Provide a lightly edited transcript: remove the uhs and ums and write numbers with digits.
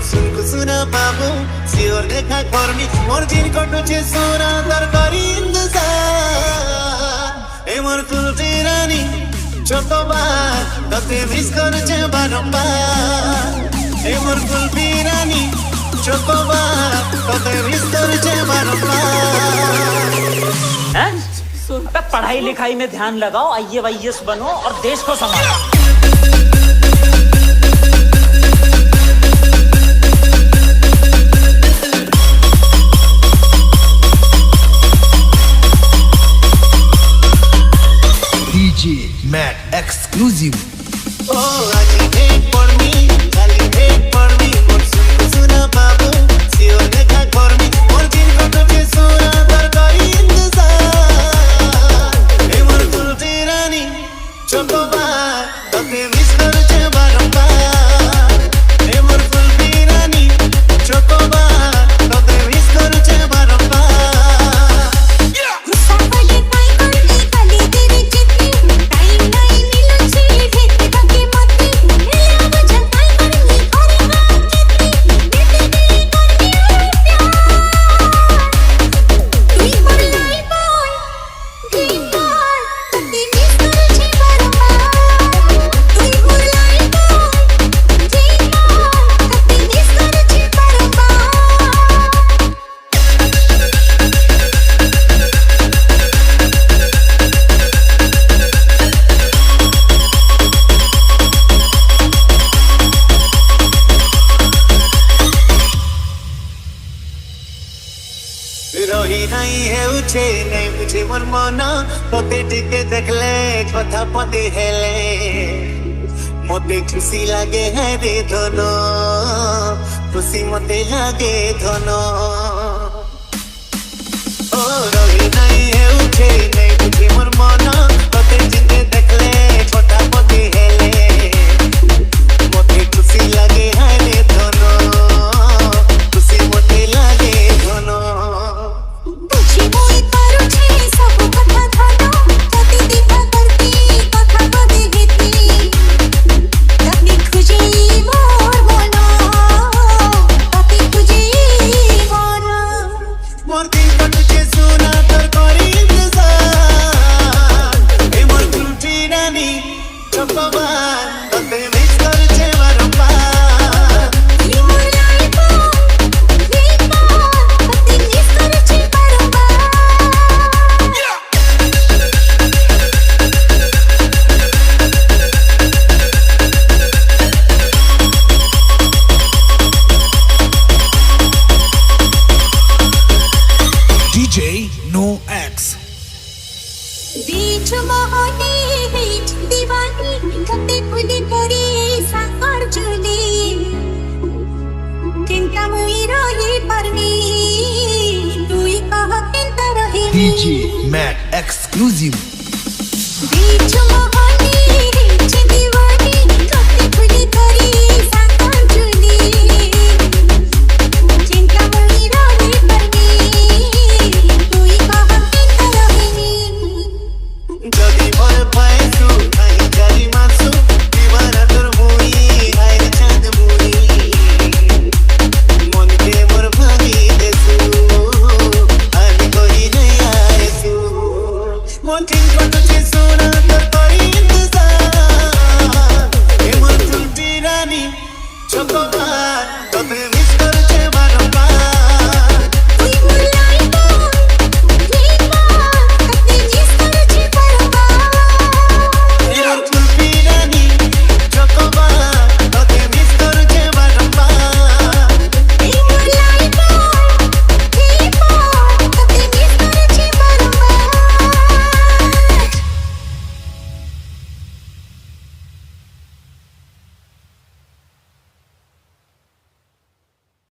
सुना बाबू सियोर देखा कर्मी मोर दिन कटुचे सोना तरकारी इंतजार ए मोर कुलती रानी छोटोबार तते मिस करछे बारंबार ए मोर कुलती रानी छोटोबार तते मिस करछे बारंबार। अबे पढ़ाई लिखाई में ध्यान लगाओ, IAS बनो और देश को संभालो। DJ Mac exclusive. Oh, hate for me, hate for me. More suna babu, siyo dekha for me. More din ko to suna tarkari intezar. Hey, more kulti rani, chokobar, tate miss karche barambar. Hey, more kulti rani, chokobar, tate miss karche barambar. रही नहीं है उछे नहीं मुझे मोर मन तोते टिके देखले कथा पते हेले मते खुशी लागे है रे धनो खुशी मते लागे धनो ओ रही नहीं है उछे नहीं मुझे मोर मन तोते टिके देखले कथा पते हेले मते खुशी लागे है रे धनो खुशी मते लागे धनो। DJ No X. बीच मोहनी बीच दीवानी कते फुले परी साकार जुली चिंता मुई रही परमी तुई कह चिंता रही DJ Mac exclusive. बीच मोहनी बीच दीवानी कते फुले परी साकार जुली चिंता मुई रही परमी तुई कह चिंता रही जदी भल पाएसु नहीं जारी मासु दीवाना तोर मुई हाय चांद मुई मन के मोर भागी देसु आनी कोई नहीं आएसु मन दिन कटुचे सोना तरकारी इंतजार ए मोर तुलती रानी छोको